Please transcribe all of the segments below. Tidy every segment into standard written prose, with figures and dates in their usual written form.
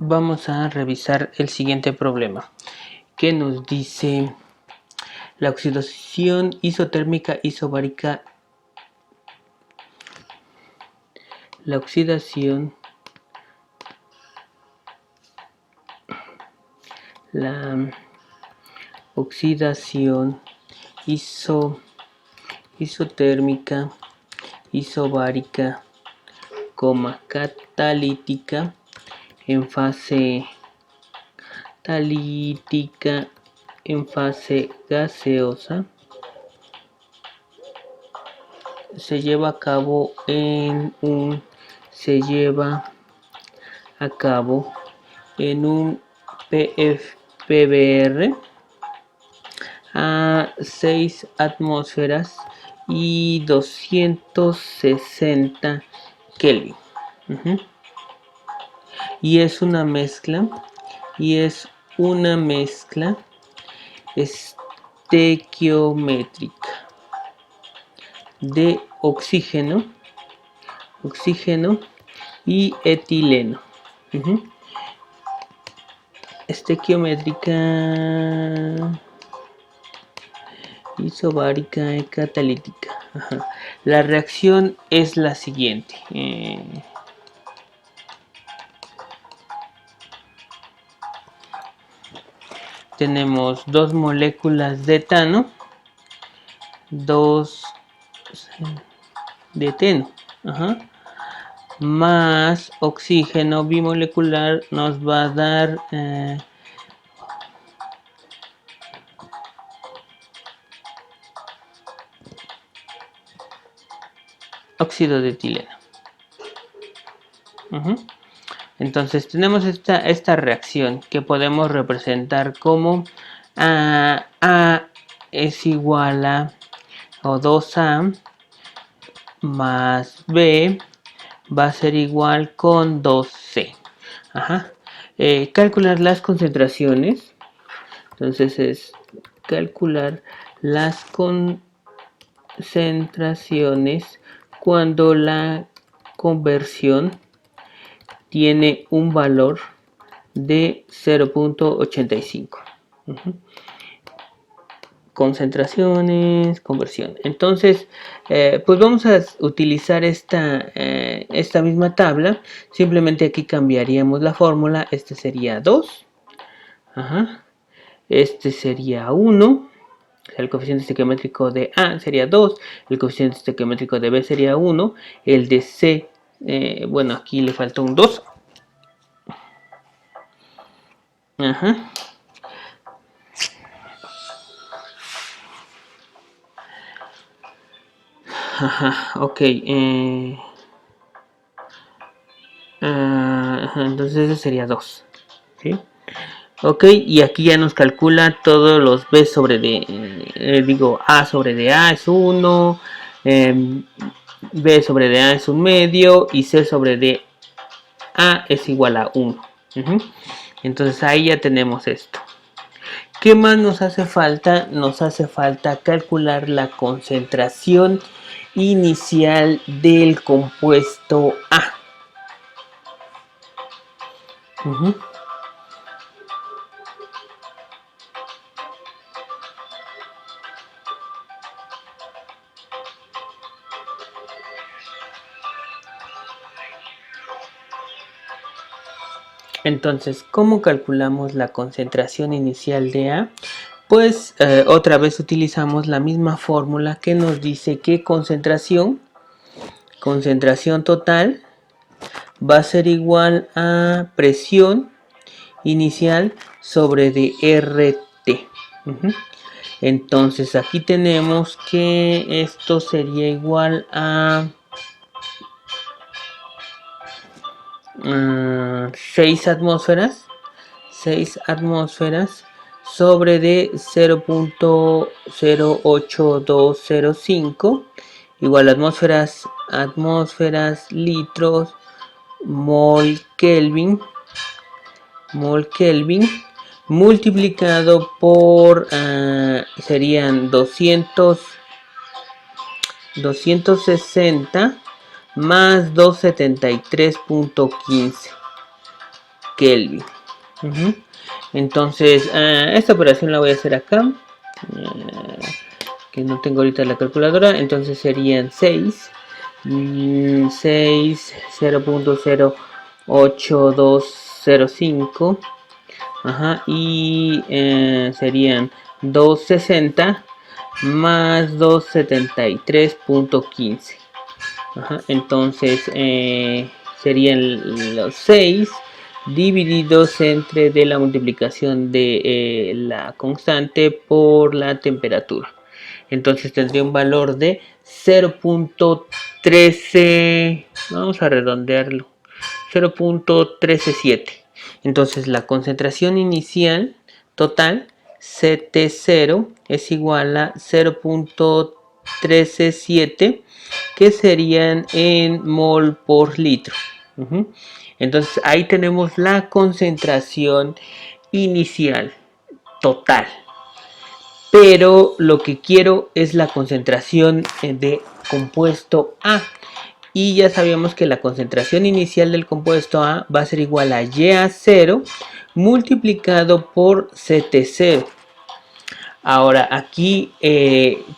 vamos a revisar el siguiente problema, que nos dice la oxidación isotérmica isobárica. La oxidación isotérmica isobárica, catalítica en fase gaseosa se lleva a cabo en un PBR a 6 atmósferas y 260 Kelvin. Y es una mezcla estequiométrica de oxígeno y etileno. Estequiométrica isobárica y catalítica. La reacción es la siguiente. Tenemos dos moléculas de etano, más oxígeno bimolecular nos va a dar óxido de etileno. Entonces tenemos esta reacción que podemos representar como A es igual a, o 2A más B va a ser igual con 2C. Calcular las concentraciones. Entonces es calcular las concentraciones cuando la conversión tiene un valor de 0.85. Concentraciones, conversión. Entonces, pues vamos a utilizar esta misma tabla. Simplemente aquí cambiaríamos la fórmula. Este sería 2. Este sería 1. El coeficiente estequiométrico de A sería 2. El coeficiente estequiométrico de B sería 1. El de C, bueno, aquí le falta un 2. Ok. Entonces ese sería 2. ¿Sí? Ok, y aquí ya nos calcula todos los B sobre D. A sobre DA es 1. B sobre DA es 1 medio. Y C sobre DA es igual a 1. Entonces ahí ya tenemos esto. ¿Qué más nos hace falta? Nos hace falta calcular la concentración inicial del compuesto A. Entonces, ¿cómo calculamos la concentración inicial de A? Pues otra vez utilizamos la misma fórmula que nos dice que concentración total va a ser igual a presión inicial sobre dRT. Entonces aquí tenemos que esto sería igual a 6 atmósferas sobre de 0.08205 igual atmósferas, litros, mol Kelvin multiplicado por serían 260 más 273.15. Kelvin. Entonces, esta operación la voy a hacer acá. Que no tengo ahorita la calculadora. Entonces serían 6. 6, 0.08205. Y serían 260 más 273.15. Entonces serían los 6 divididos entre de la multiplicación de la constante por la temperatura. Entonces tendría un valor de 0.13, vamos a redondearlo, 0.137. Entonces la concentración inicial total CT0 es igual a 0.137, que serían en mol por litro. Entonces ahí tenemos la concentración inicial total. Pero lo que quiero es la concentración de compuesto A. Y ya sabíamos que la concentración inicial del compuesto A va a ser igual a YA0 multiplicado por CT0. Ahora aquí,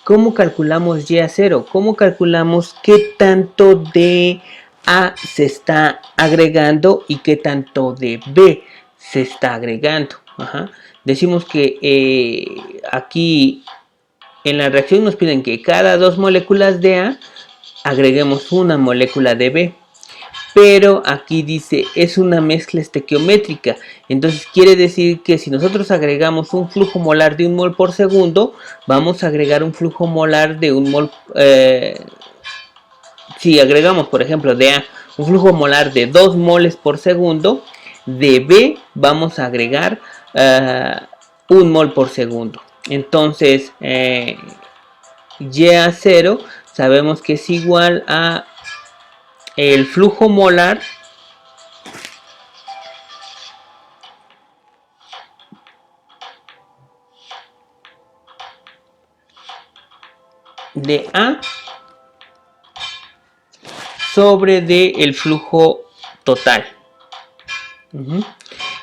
¿cómo calculamos YA0? ¿Cómo calculamos qué tanto de A se está agregando y qué tanto de B se está agregando? Decimos que aquí en la reacción nos piden que cada 2 moléculas de A agreguemos una molécula de B. Pero aquí dice es una mezcla estequiométrica. Entonces quiere decir que si nosotros agregamos un flujo molar de 1 mol por segundo, vamos a agregar un flujo molar de 1 mol. Si agregamos, por ejemplo, de A un flujo molar de 2 moles por segundo, de B vamos a agregar 1 mol por segundo. Entonces, YA0 sabemos que es igual a el flujo molar de A sobre de el flujo total.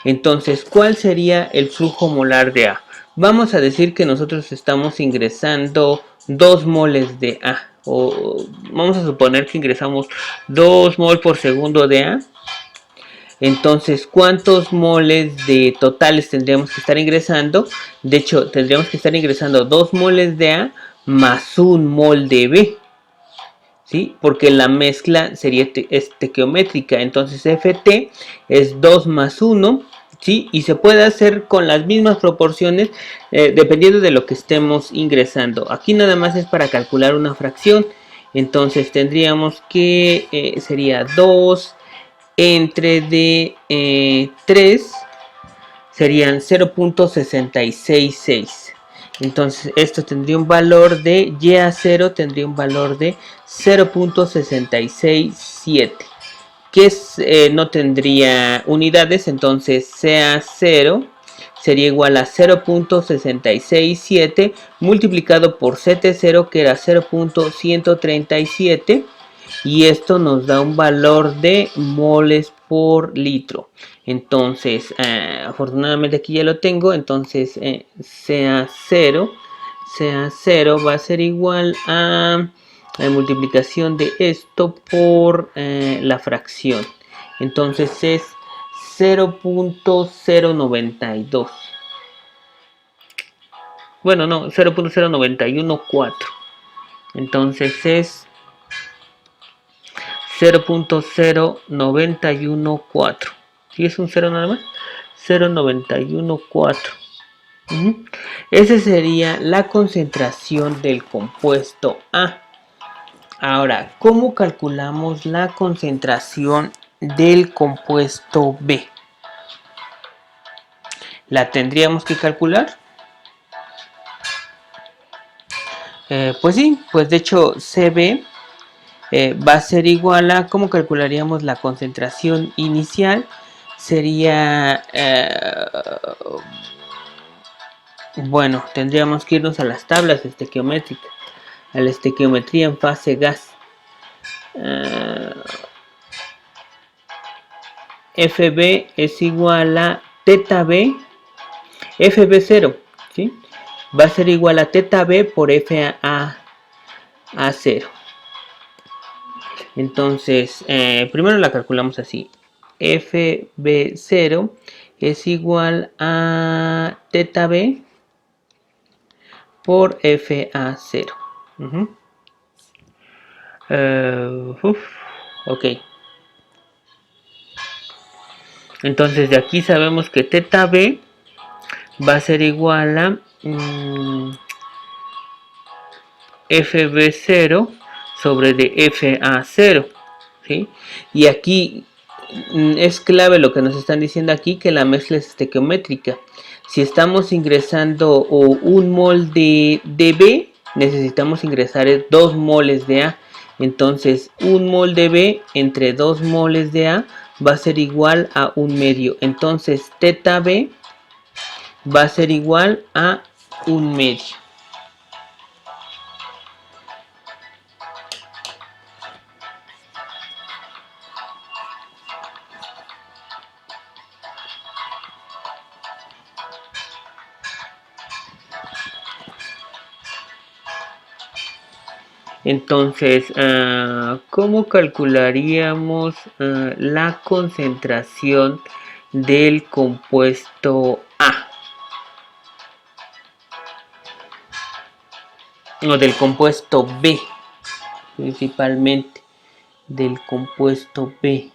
Entonces, ¿cuál sería el flujo molar de A? Vamos a decir que nosotros estamos ingresando 2 moles de A. O vamos a suponer que ingresamos 2 mol por segundo de A. Entonces, ¿cuántos moles de totales tendríamos que estar ingresando? De hecho, tendríamos que estar ingresando 2 moles de A más 1 mol de B. ¿Sí? Porque la mezcla sería estequiométrica. Entonces, FT es 2 más 1. ¿Sí? Y se puede hacer con las mismas proporciones dependiendo de lo que estemos ingresando. Aquí nada más es para calcular una fracción. Entonces tendríamos que sería 2 entre de 3 serían 0.666. Entonces esto tendría un valor de YA0 tendría un valor de 0.667, que no tendría unidades. Entonces CA0 sería igual a 0.667 multiplicado por CT0, que era 0.137, y esto nos da un valor de moles por litro. Entonces afortunadamente aquí ya lo tengo. Entonces CA0 va a ser igual a la multiplicación de esto por la fracción. Entonces es 0.092. Bueno, no, 0.0914. Entonces es 0.0914. ¿Sí es un 0 nada más? 0.914. Esa sería la concentración del compuesto A. Ahora, ¿cómo calculamos la concentración del compuesto B? ¿La tendríamos que calcular? Pues sí, pues de hecho CB va a ser igual a, ¿cómo calcularíamos la concentración inicial? Sería, bueno, tendríamos que irnos a las tablas estequiométricas, a la estequiometría en fase gas. FB es igual a teta B, FB0, ¿sí? Va a ser igual a teta B por FA0. Entonces, primero la calculamos así. FB0 es igual a teta B por FA0. Ok. Entonces de aquí sabemos que teta B va a ser igual a FB0 sobre de FA0, ¿sí? Y aquí es clave lo que nos están diciendo aquí, que la mezcla es estequiométrica. Si estamos ingresando un mol de B, necesitamos ingresar 2 moles de A. Entonces 1 mol de B entre 2 moles de A va a ser igual a 1 medio. Entonces teta B va a ser igual a 1 medio. Entonces, ¿cómo calcularíamos la concentración del compuesto A? O del compuesto B, principalmente del compuesto B.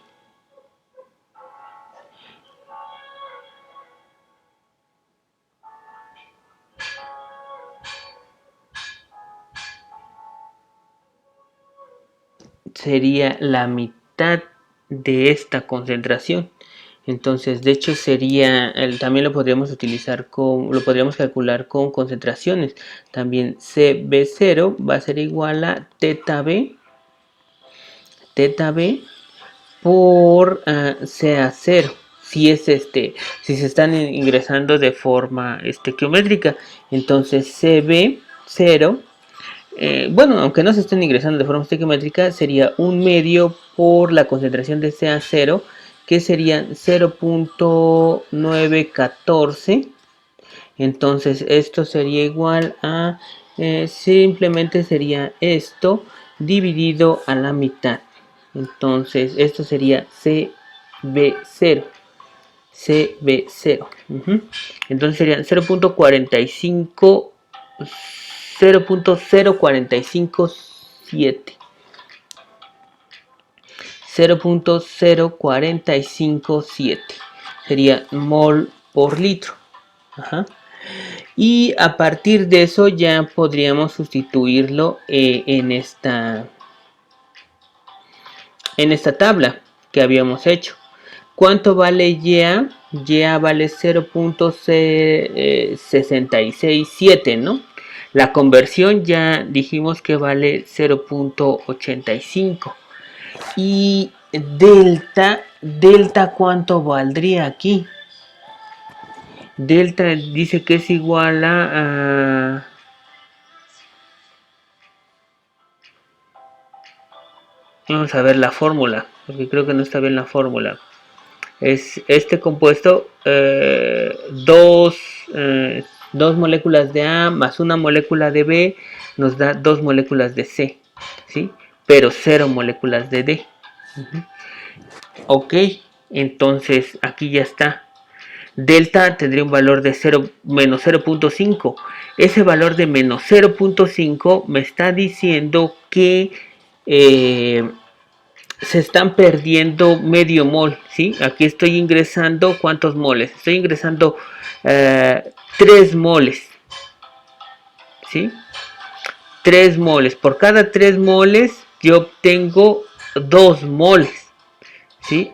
Sería la mitad de esta concentración. Entonces, de hecho, sería, también lo podríamos utilizar lo podríamos calcular con concentraciones. También CB0 va a ser igual a teta B por CA0. Si es si se están ingresando de forma estequiométrica, entonces CB0, bueno, aunque no se estén ingresando de forma estequiométrica, sería 1 medio por la concentración de CA0, que sería 0.914. Entonces esto sería igual a, simplemente sería esto dividido a la mitad. Entonces esto sería CB0. CB0. Entonces serían 0.45, 0.0457. 0.0457 sería mol por litro. Y a partir de eso ya podríamos sustituirlo en esta tabla que habíamos hecho. ¿Cuánto vale YA? YA vale 0.667, ¿no? La conversión ya dijimos que vale 0.85. Y delta, ¿cuánto valdría aquí? Delta dice que es igual a vamos a ver la fórmula, porque creo que no está bien la fórmula. Es este compuesto, dos moléculas de A más una molécula de B nos da 2 moléculas de C, ¿sí? Pero 0 moléculas de D. Ok, entonces aquí ya está. Delta tendría un valor de menos 0.5. Ese valor de menos 0.5 me está diciendo que se están perdiendo medio mol, ¿sí? Aquí estoy ingresando, ¿cuántos moles? Estoy ingresando 3 moles, ¿sí? 3 moles. Por cada 3 moles yo obtengo 2 moles, ¿sí?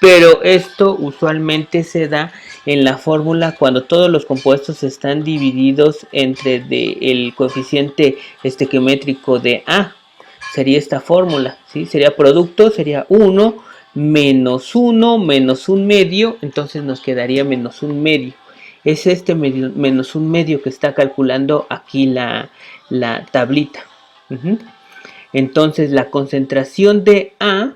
Pero esto usualmente se da en la fórmula cuando todos los compuestos están divididos entre el coeficiente estequiométrico de A. Sería esta fórmula, ¿sí? Sería producto, sería 1 menos 1 menos 1 medio, entonces nos quedaría menos 1 medio. Es este menos 1 medio que está calculando aquí la tablita. Entonces la concentración de A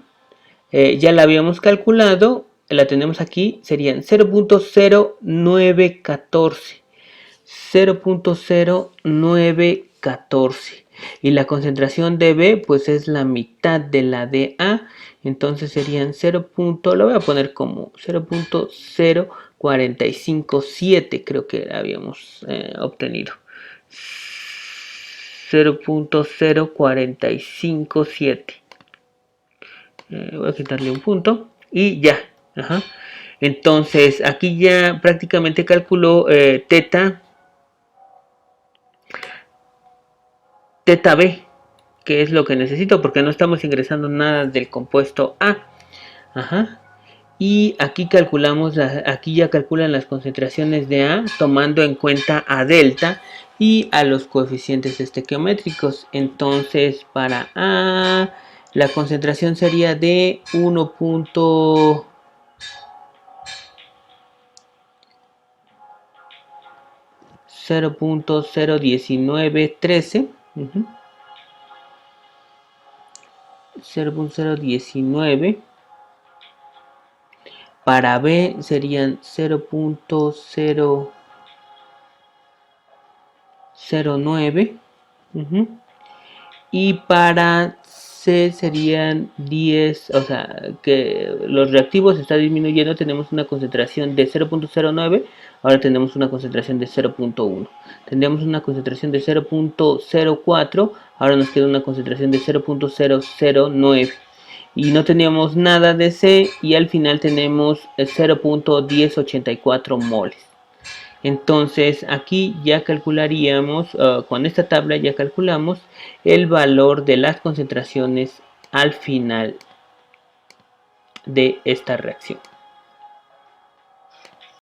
ya la habíamos calculado, la tenemos aquí, serían 0.0914. 0.0914 y la concentración de B pues es la mitad de la de A, entonces serían 0. Lo voy a poner como 0.0457, creo que habíamos obtenido 0.0457. Voy a quitarle un punto y ya. Ajá. Entonces aquí ya prácticamente calculó teta B, que es lo que necesito porque no estamos ingresando nada del compuesto A. Ajá. Y aquí calculamos, aquí ya calculan las concentraciones de A tomando en cuenta a delta y a los coeficientes estequiométricos. Entonces para A la concentración sería de 0.01913. 0.019. Para B serían 0.009. Y para C serían 10, o sea, que los reactivos está disminuyendo, tenemos una concentración de 0.09, ahora tenemos una concentración de 0.1. Tendríamos una concentración de 0.04, ahora nos queda una concentración de 0.009. Y no teníamos nada de C y al final tenemos 0.1084 moles. Entonces aquí ya calcularíamos, con esta tabla ya calculamos el valor de las concentraciones al final de esta reacción.